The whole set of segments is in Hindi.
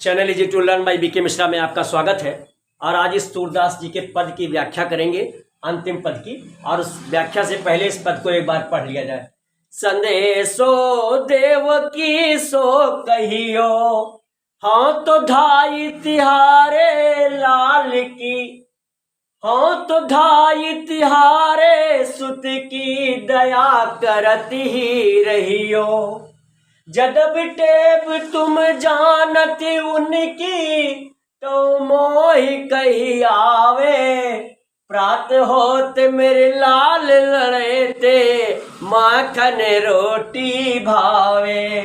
Channel easy to learn by BK Mishra में आपका स्वागत है। और आज इस सूरदास जी के पद की व्याख्या करेंगे, अंतिम पद की। और उस व्याख्या से पहले इस पद को एक बार पढ़ लिया जाए। संदेशो देव की सो कहियो, हाँ तो धाई तिहारे लाल की, हाँ तो धाई तिहारे सुत की दया करती ही रहियो। जदब टेप तुम जानती उनकी, तो मोहि कही आवे। प्रात होत मेरे लाल लड़ेते, माखन रोटी भावे।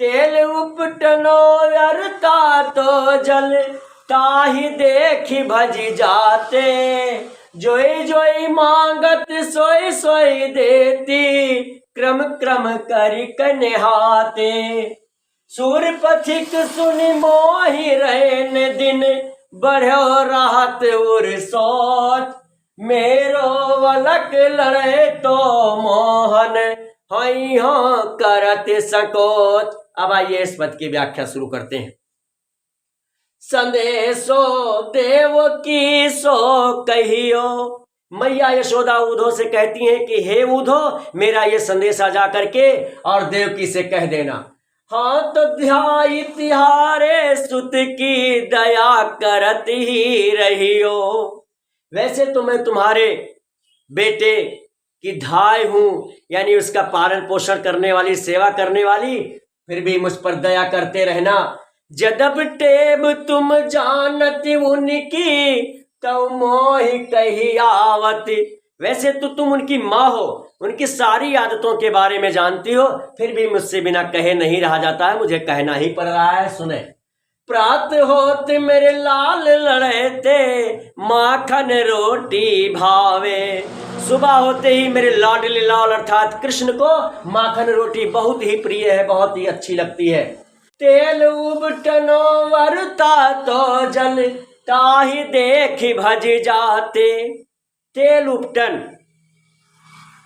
तेल उपटनो व्यर्था तो जल, ताहि देखी भज जाते। जोई जोई मांगत सोई सोई देती, क्रम क्रम करि कन्हाते। सूर पथिक सुनि मोहि रहन दिन, बढ़ो राहत उर सोच। मेरो वलक लड़े तो मोहन, हई हो करत संकोच। अब आइए इस पद की व्याख्या शुरू करते हैं। संदेशो देव की सो कहियो, मैया यशोदा उधो से कहती हैं कि हे उधो, मेरा ये संदेशा जा करके और देवकी से कह देना। हाँ तो ध्याई तिहारे सुत की दया करत ही रहियो। वैसे तो मैं तुम्हारे बेटे की धाय हूं, यानी उसका पालन पोषण करने वाली, सेवा करने वाली, फिर भी मुझ पर दया करते रहना। जदब टेब तुम जानती उनकी, तो मोहि कही आवत। वैसे तो तुम उनकी माँ हो, उनकी सारी आदतों के बारे में जानती हो, फिर भी मुझसे बिना कहे नहीं रहा जाता है, मुझे कहना ही पड़ रहा है। सुने। प्रात होत मेरे लाल लड़ेते, माखन रोटी भावे। सुबह होते ही मेरे लाडले लाल अर्थात कृष्ण को माखन रोटी बहुत ही प्रिय है, बहुत ही अच्छी लगती है। तेल उबटनो वरता तो जल, ताहि देखी भज जाते। तेल उपटन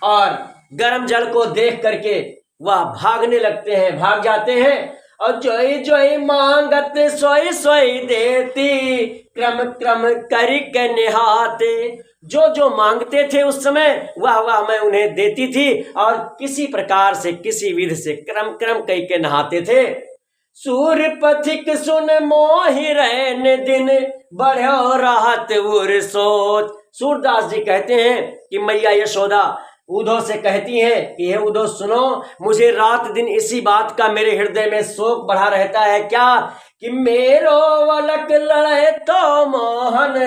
और गर्म जल को देख करके वह भागने लगते हैं, भाग जाते हैं। और जोई जोई मांगत सोई सोई देती, क्रम क्रम करि के निहाते। जो जो मांगते थे उस समय वह वह मैं उन्हें देती थी, और किसी प्रकार से, किसी विधि से क्रम क्रम कई के नहाते थे। सूर पथिक सुन मोहि रहन दिन, बढ़ो राहत उर सोच। सूरदास जी कहते हैं कि मैया यशोदा उधो से कहती हैं कि हे उधो सुनो, मुझे रात दिन इसी बात का मेरे हृदय में शोक बढ़ा रहता है। क्या कि मेरो वलक लड़े तो मोहन,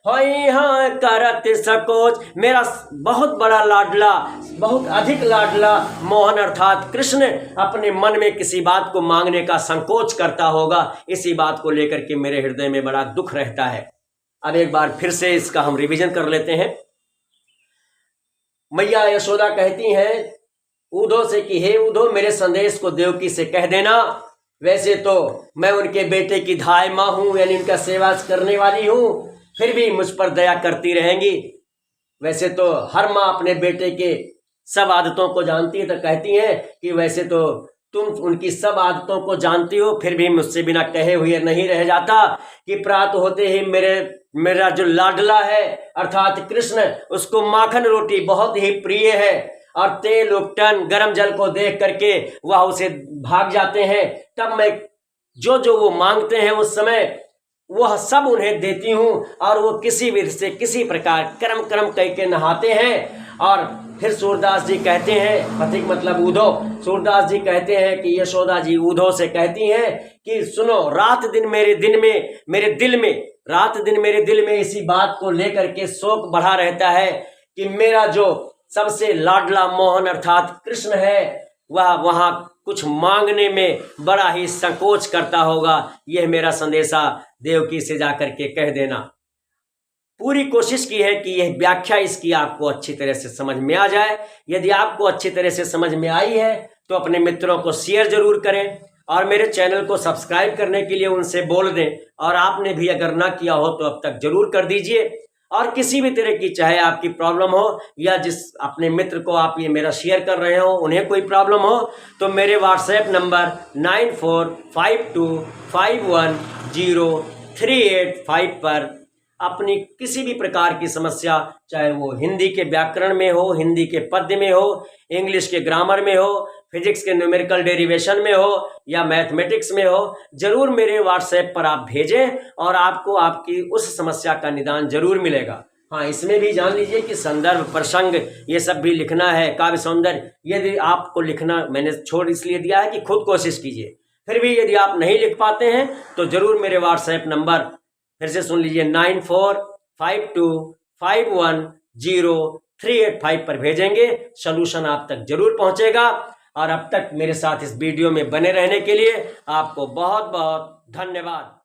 होई हाँ करत सकोच। मेरा बहुत बड़ा लाडला, बहुत अधिक लाडला मोहन अर्थात कृष्ण अपने मन में किसी बात को मांगने का संकोच करता होगा। इसी बात को लेकर के मेरे हृदय में बड़ा दुख रहता है। अब एक बार फिर से इसका हम रिवीजन कर लेते हैं। मैया यशोदा कहती हैं उधो से कि हे उधो, मेरे संदेश को देवकी से कह देना। वैसे तो मैं उनके बेटे की धाय माँ हूँ, यानी उनका सेवा करने वाली हूँ, फिर भी मुझ पर दया करती रहेंगी। वैसे तो हर माँ अपने बेटे के सब आदतों को जानती है, तो कहती हैं कि वैसे तो तुम उनकी सब आदतों को जानती हो, फिर भी मुझसे बिना कहे हुए नहीं रह जाता। कि प्रात होते ही मेरा जो लाडला है अर्थात कृष्ण, उसको माखन रोटी बहुत ही प्रिय है, और तेल उपटन गर्म जल को देख करके वह उसे भाग जाते हैं। तब मैं जो जो वो मांगते हैं उस समय वह सब उन्हें देती हूँ, और वो किसी विधि से, किसी प्रकार क्रम क्रम कह के नहाते हैं। और फिर सूरदास जी कहते हैं, पथिक मतलब उधो, सूरदास जी कहते हैं कि यशोदा जी उधो से कहती हैं कि सुनो, रात दिन मेरे दिल में इसी बात को लेकर के शोक बढ़ा रहता है कि मेरा जो सबसे लाडला मोहन अर्थात कृष्ण है, वह वहाँ कुछ मांगने में बड़ा ही संकोच करता होगा। यह मेरा संदेशा देवकी से जाकर के कह देना। पूरी कोशिश की है कि यह व्याख्या इसकी आपको अच्छी तरह से समझ में आ जाए। यदि आपको अच्छी तरह से समझ में आई है तो अपने मित्रों को शेयर जरूर करें, और मेरे चैनल को सब्सक्राइब करने के लिए उनसे बोल दें। और आपने भी अगर ना किया हो तो अब तक जरूर कर दीजिए। और किसी भी तरह की, चाहे आपकी प्रॉब्लम हो या जिस अपने मित्र को आप ये मेरा शेयर कर रहे हो उन्हें कोई प्रॉब्लम हो, तो मेरे व्हाट्सएप नंबर 945251 71010385 पर अपनी किसी भी प्रकार की समस्या, चाहे वो हिंदी के व्याकरण में हो, हिंदी के पद्य में हो, इंग्लिश के ग्रामर में हो, फिजिक्स के न्यूमेरिकल डेरिवेशन में हो या मैथमेटिक्स में हो, जरूर मेरे व्हाट्सएप पर आप भेजें और आपको आपकी उस समस्या का निदान जरूर मिलेगा। हाँ, इसमें भी जान लीजिए कि संदर्भ, प्रसंग, ये सब भी लिखना है, काव्य सौंदर्य, यदि आपको लिखना मैंने छोड़ इसलिए दिया है कि खुद कोशिश कीजिए। फिर भी यदि आप नहीं लिख पाते हैं तो जरूर मेरे व्हाट्सएप नंबर फिर से सुन लीजिए 9452510385 पर भेजेंगे, सॉल्यूशन आप तक जरूर पहुंचेगा। और अब तक मेरे साथ इस वीडियो में बने रहने के लिए आपको बहुत बहुत धन्यवाद।